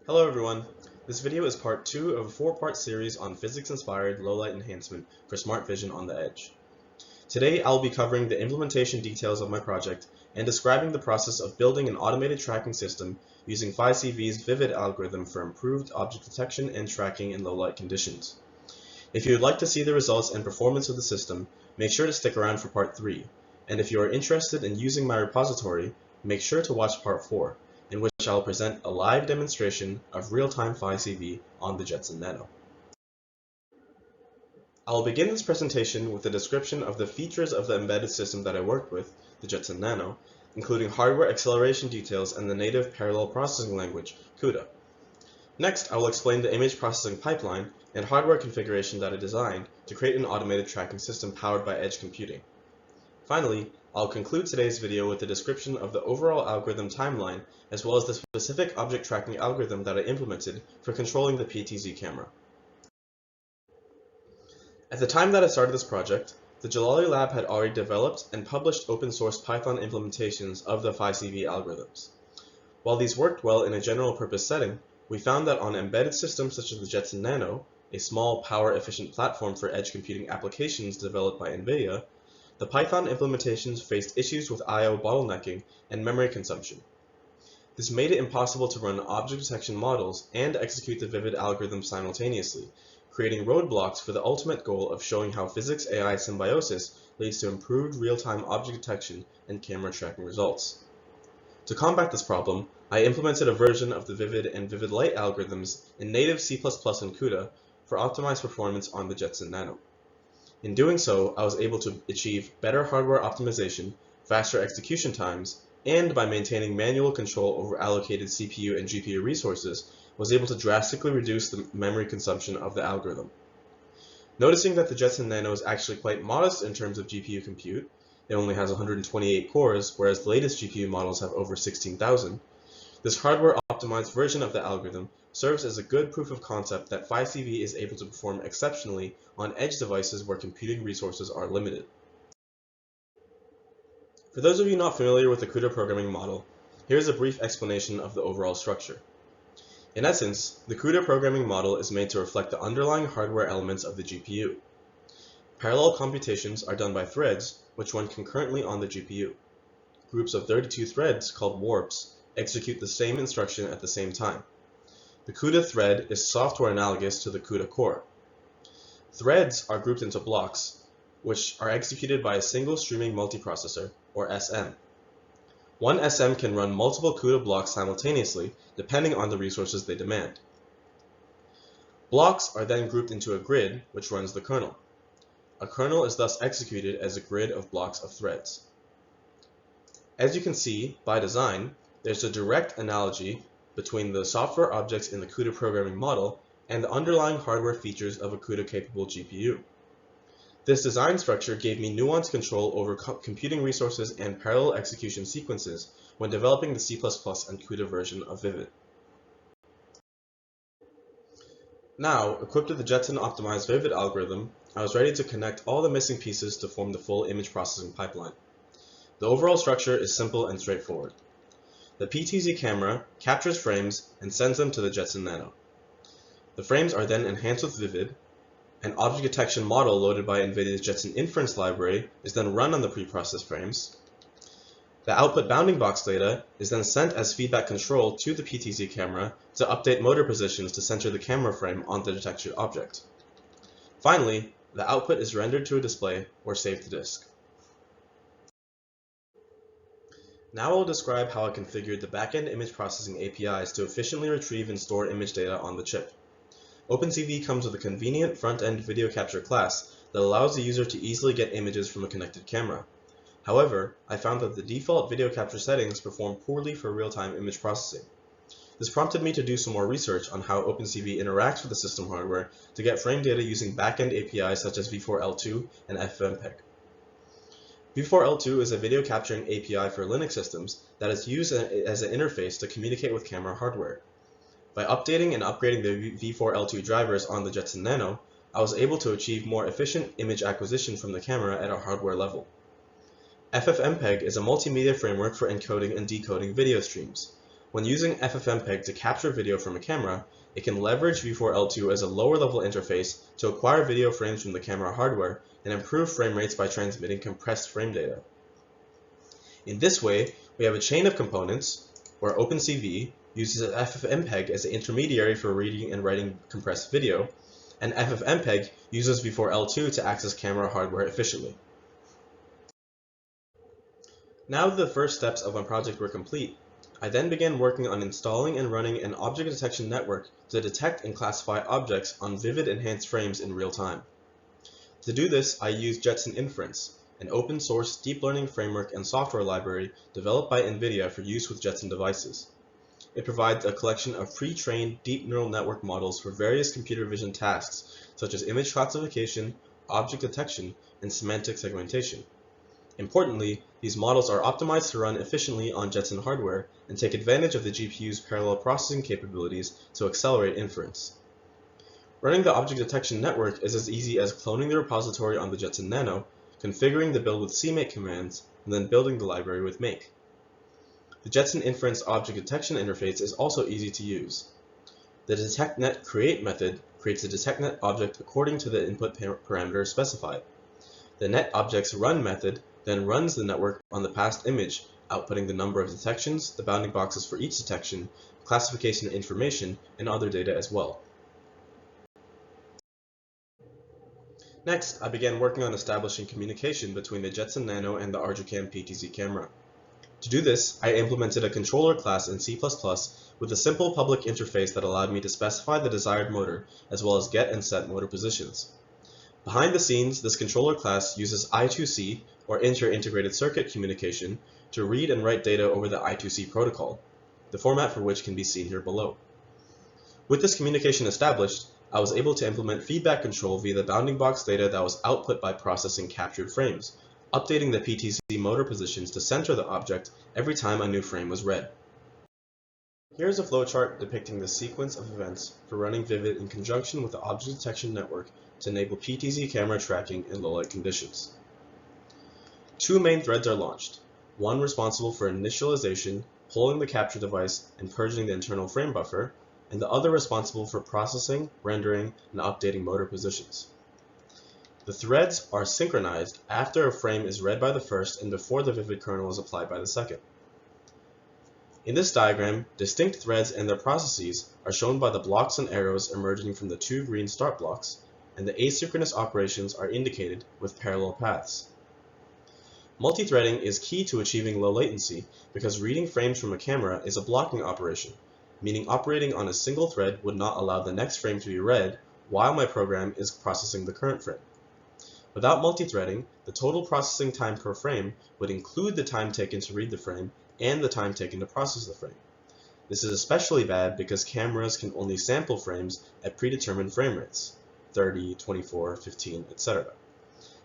Hello everyone. This video is part 2 of a 4-part series on physics-inspired low-light enhancement for smart vision on the edge. Today I'll be covering the implementation details of my project and describing the process of building an automated tracking system using PhyCV's Vivid algorithm for improved object detection and tracking in low-light conditions. If you would like to see the results and performance of the system, make sure to stick around for part 3, and if you are interested in using my repository, make sure to watch part 4. In which I'll present a live demonstration of real-time PhyCV on the Jetson Nano. I'll begin this presentation with a description of the features of the embedded system that I worked with, the Jetson Nano, including hardware acceleration details and the native parallel processing language, CUDA. Next, I will explain the image processing pipeline and hardware configuration that I designed to create an automated tracking system powered by edge computing. Finally, I'll conclude today's video with a description of the overall algorithm timeline as well as the specific object tracking algorithm that I implemented for controlling the PTZ camera. At the time that I started this project, the Jalali-Lab had already developed and published open source Python implementations of the PhyCV algorithms. While these worked well in a general purpose setting, we found that on embedded systems such as the Jetson Nano, a small power efficient platform for edge computing applications developed by NVIDIA, the Python implementations faced issues with I/O bottlenecking and memory consumption. This made it impossible to run object detection models and execute the Vivid algorithm simultaneously, creating roadblocks for the ultimate goal of showing how physics-AI symbiosis leads to improved real-time object detection and camera tracking results. To combat this problem, I implemented a version of the Vivid and Vivid Lite algorithms in native C++ and CUDA for optimized performance on the Jetson Nano. In doing so, I was able to achieve better hardware optimization, faster execution times, and by maintaining manual control over allocated CPU and GPU resources, was able to drastically reduce the memory consumption of the algorithm. Noticing that the Jetson Nano is actually quite modest in terms of GPU compute, it only has 128 cores, whereas the latest GPU models have over 16,000, this hardware-optimized version of the algorithm serves as a good proof of concept that PhyCV is able to perform exceptionally on edge devices where computing resources are limited. For those of you not familiar with the CUDA programming model, here is a brief explanation of the overall structure. In essence, the CUDA programming model is made to reflect the underlying hardware elements of the GPU. Parallel computations are done by threads, which run concurrently on the GPU. Groups of 32 threads, called warps, execute the same instruction at the same time. The CUDA thread is software analogous to the CUDA core. Threads are grouped into blocks, which are executed by a single streaming multiprocessor, or SM. One SM can run multiple CUDA blocks simultaneously, depending on the resources they demand. Blocks are then grouped into a grid, which runs the kernel. A kernel is thus executed as a grid of blocks of threads. As you can see, by design, there's a direct analogy between the software objects in the CUDA programming model and the underlying hardware features of a CUDA-capable GPU. This design structure gave me nuanced control over computing resources and parallel execution sequences when developing the C++ and CUDA version of Vivid. Now, equipped with the Jetson-optimized Vivid algorithm, I was ready to connect all the missing pieces to form the full image processing pipeline. The overall structure is simple and straightforward. The PTZ camera captures frames and sends them to the Jetson Nano. The frames are then enhanced with Vivid. An object detection model loaded by NVIDIA's Jetson Inference library is then run on the preprocessed frames. The output bounding box data is then sent as feedback control to the PTZ camera to update motor positions to center the camera frame on the detected object. Finally, the output is rendered to a display or saved to disk. Now I will describe how I configured the backend image processing APIs to efficiently retrieve and store image data on the chip. OpenCV comes with a convenient front-end video capture class that allows the user to easily get images from a connected camera. However, I found that the default video capture settings perform poorly for real-time image processing. This prompted me to do some more research on how OpenCV interacts with the system hardware to get frame data using backend APIs such as V4L2 and FFmpeg. V4L2 is a video capturing API for Linux systems that is used as an interface to communicate with camera hardware. By updating and upgrading the V4L2 drivers on the Jetson Nano, I was able to achieve more efficient image acquisition from the camera at a hardware level. FFmpeg is a multimedia framework for encoding and decoding video streams. When using FFmpeg to capture video from a camera, it can leverage V4L2 as a lower-level interface to acquire video frames from the camera hardware and improve frame rates by transmitting compressed frame data. In this way, we have a chain of components where OpenCV uses FFmpeg as the intermediary for reading and writing compressed video, and FFmpeg uses V4L2 to access camera hardware efficiently. Now that the first steps of my project were complete, I then began working on installing and running an object detection network to detect and classify objects on vivid enhanced frames in real time. To do this, I used Jetson Inference, an open source deep learning framework and software library developed by NVIDIA for use with Jetson devices. It provides a collection of pre-trained deep neural network models for various computer vision tasks such as image classification, object detection, and semantic segmentation. Importantly, these models are optimized to run efficiently on Jetson hardware and take advantage of the GPU's parallel processing capabilities to accelerate inference. Running the object detection network is as easy as cloning the repository on the Jetson Nano, configuring the build with CMake commands, and then building the library with make. The Jetson Inference object detection interface is also easy to use. The DetectNet method creates a DetectNet object according to the input parameters specified. The netObjectsRun method then runs the network on the passed image, outputting the number of detections, the bounding boxes for each detection, classification information, and other data as well. Next, I began working on establishing communication between the Jetson Nano and the ArduCam PTZ camera. To do this, I implemented a controller class in C++ with a simple public interface that allowed me to specify the desired motor, as well as get and set motor positions. Behind the scenes, this controller class uses I2C, or Inter-Integrated Circuit Communication, to read and write data over the I2C protocol, the format for which can be seen here below. With this communication established, I was able to implement feedback control via the bounding box data that was output by processing captured frames, updating the PTZ motor positions to center the object every time a new frame was read. Here is a flowchart depicting the sequence of events for running Vivid in conjunction with the object detection network to enable PTZ camera tracking in low light conditions. Two main threads are launched, one responsible for initialization, pulling the capture device, and purging the internal frame buffer, and the other responsible for processing, rendering, and updating motor positions. The threads are synchronized after a frame is read by the first and before the Vivid kernel is applied by the second. In this diagram, distinct threads and their processes are shown by the blocks and arrows emerging from the two green start blocks, and the asynchronous operations are indicated with parallel paths. Multithreading is key to achieving low latency because reading frames from a camera is a blocking operation, meaning operating on a single thread would not allow the next frame to be read while my program is processing the current frame. Without multithreading, the total processing time per frame would include the time taken to read the frame and the time taken to process the frame. This is especially bad because cameras can only sample frames at predetermined frame rates, 30, 24, 15, etc.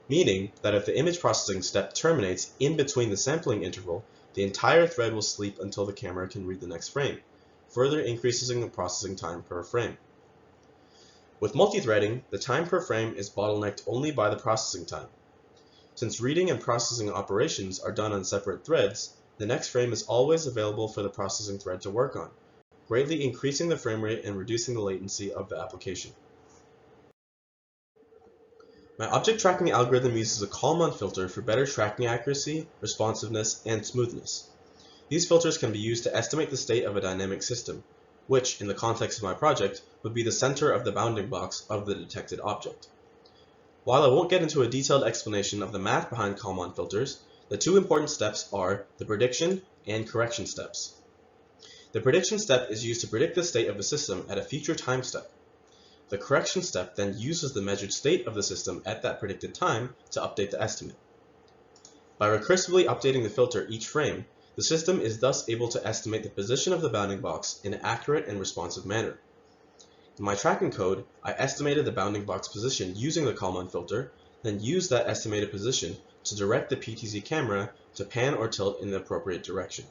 Meaning that if the image processing step terminates in between the sampling interval, the entire thread will sleep until the camera can read the next frame, further increasing the processing time per frame. With multithreading, the time per frame is bottlenecked only by the processing time. Since reading and processing operations are done on separate threads, the next frame is always available for the processing thread to work on, greatly increasing the frame rate and reducing the latency of the application. My object tracking algorithm uses a Kalman filter for better tracking accuracy, responsiveness, and smoothness. These filters can be used to estimate the state of a dynamic system, which, in the context of my project, would be the center of the bounding box of the detected object. While I won't get into a detailed explanation of the math behind Kalman filters, the two important steps are the prediction and correction steps. The prediction step is used to predict the state of a system at a future time step. The correction step then uses the measured state of the system at that predicted time to update the estimate. By recursively updating the filter each frame, the system is thus able to estimate the position of the bounding box in an accurate and responsive manner. In my tracking code, I estimated the bounding box position using the Kalman filter, then used that estimated position to direct the PTZ camera to pan or tilt in the appropriate direction.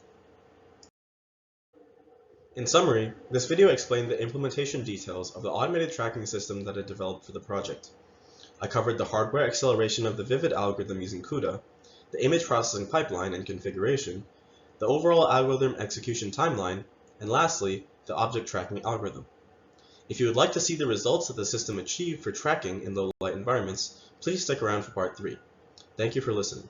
In summary, this video explained the implementation details of the automated tracking system that I developed for the project. I covered the hardware acceleration of the Vivid algorithm using CUDA, the image processing pipeline and configuration, the overall algorithm execution timeline, and lastly, the object tracking algorithm. If you would like to see the results that the system achieved for tracking in low light environments, please stick around for part 3. Thank you for listening.